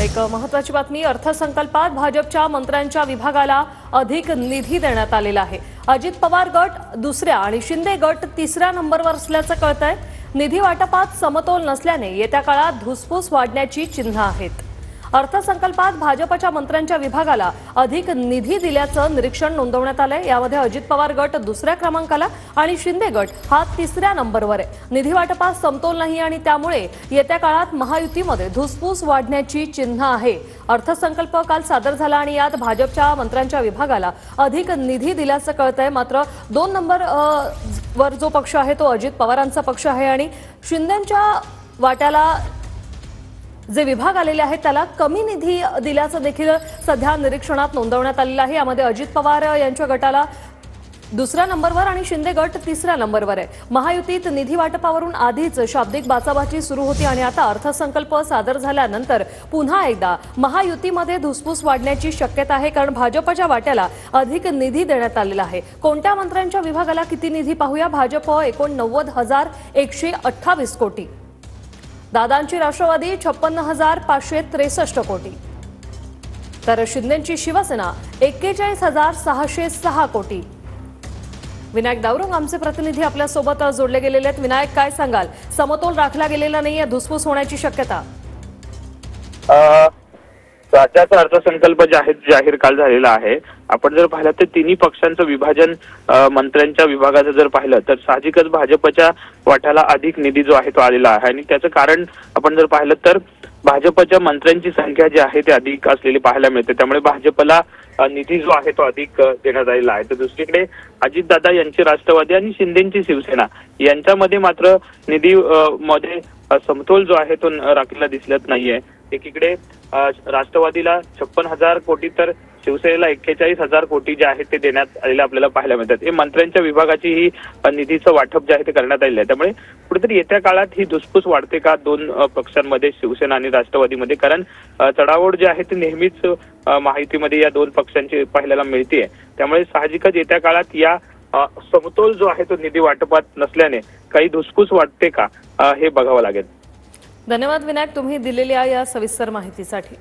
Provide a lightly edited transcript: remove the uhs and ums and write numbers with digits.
एक महत्त्वाची बातमी, अर्थसंकल्पात भाजपच्या मंत्र्यांच्या विभागाला अधिक निधी देण्यात आलेला आहे। अजित पवार गट दुसऱ्या आणि शिंदे गट तिसऱ्या नंबरवर असल्याचं कळतंय। निधी वाटपात समतोल नसल्याने येत्या काळात धुसफूस वाढण्याची चिन्ह आहेत। अर्थसंकल्पात भाजपच्या मंत्र्यांच्या विभागाला अधिक निधी दिल्याचं निरीक्षण नोंदवण्यात आलंय। यामध्ये अजित पवार गट दुसऱ्या क्रमांकाला आणि शिंदे गट हा तिसऱ्या नंबरवर आहे। निधी वाटपात समतोल नाही आणि त्यामुळे येत्या काळात महायुतीमध्ये धुसफूस वाढण्याची चिन्ह आहे। अर्थसंकल्प काल सादर झाला आणि यात भाजपच्या मंत्र्यांच्या विभागाला अधिक निधी दिल्याचं कळतंय। मात्र 2 नंबर वर जो पक्ष आहे तो अजित पवारांचा पक्ष आहे आणि शिंदेंच्या वाट्याला जे विभाग आलेले आहेत त्याला कमी निधी दिल्याचं देखील सध्या निरीक्षणात नोंदवण्यात आलेलं आहे। यामध्ये अजित पवार यांच्या गटाला दुसऱ्या नंबरवर आणि शिंदे गट तिसऱ्या नंबरवर आहे। महायुतीत निधी वाटपावरून आधीच शाब्दिक बाचाबाची सुरू होती आणि आता अर्थसंकल्प सादर झाल्यानंतर पुन्हा एकदा महायुतीमध्ये धुसफूस वाढण्याची शक्यता आहे, कारण भाजपच्या वाट्याला अधिक निधी देण्यात आलेला आहे। कोणत्या मंत्र्यांच्या विभागाला किती निधी पाहूया। भाजप 89,128 कोटी, दादांची राष्ट्रवादी 56,563 कोटी, तर शिंदेंची शिवसेना 41,606 कोटी। विनायक दावरंग आमचे प्रतिनिधी आपल्या सोबत जोडले गेलेले आहेत। विनायक, काय सांगाल, समतोल राखला गेलेला नाहीये, धुसफूस होण्याची शक्यता? राज्याचा अर्थसंकल्प जाहीर काल झालेला आहे। आपण जर पाहिलं तर तिन्ही पक्षांचं विभाजन मंत्र्यांच्या विभागाचं जर पाहिलं तर साहजिकच भाजपच्या वाट्याला अधिक निधी जो आहे तो आलेला आहे आणि त्याचं कारण आपण जर पाहिलं तर भाजपच्या मंत्र्यांची संख्या जी आहे ती अधिक असलेली पाहायला मिळते। त्यामुळे भाजपला निधी जो आहे तो अधिक देण्यात आलेला आहे। तर दुसरीकडे अजितदादा यांची राष्ट्रवादी आणि शिंदेची शिवसेना यांच्यामध्ये मात्र निधी मध्ये समतोल जो आहे तो राखलेला दिसत नाहीये। एकीकडे राष्ट्रवादीला 56,000 कोटी तर शिवसेनेला 41,000 कोटी जे आहेत ते देण्यात आलेले आपल्याला पाहायला मिळतात। हे मंत्र्यांच्या विभागाची ही निधीचं वाटप जे आहे ते करण्यात आलेलं आहे। त्यामुळे कुठेतरी येत्या काळात ही धुसफूस वाढते का 2 पक्षांमध्ये, शिवसेना आणि राष्ट्रवादीमध्ये? कारण चढाओढ जी आहे ती नेहमीच महायुतीमध्ये या 2 पक्षांची पाहायला मिळते। त्यामुळे साहजिकच येत्या काळात या समतोल जो आहे तो निधी वाटपात नसल्याने काही धुसफूस वाटते का हे बघावं लागेल। धन्यवाद विनायक, तुम्ही दिलेल्या या सविस्तर माहितीसाठी।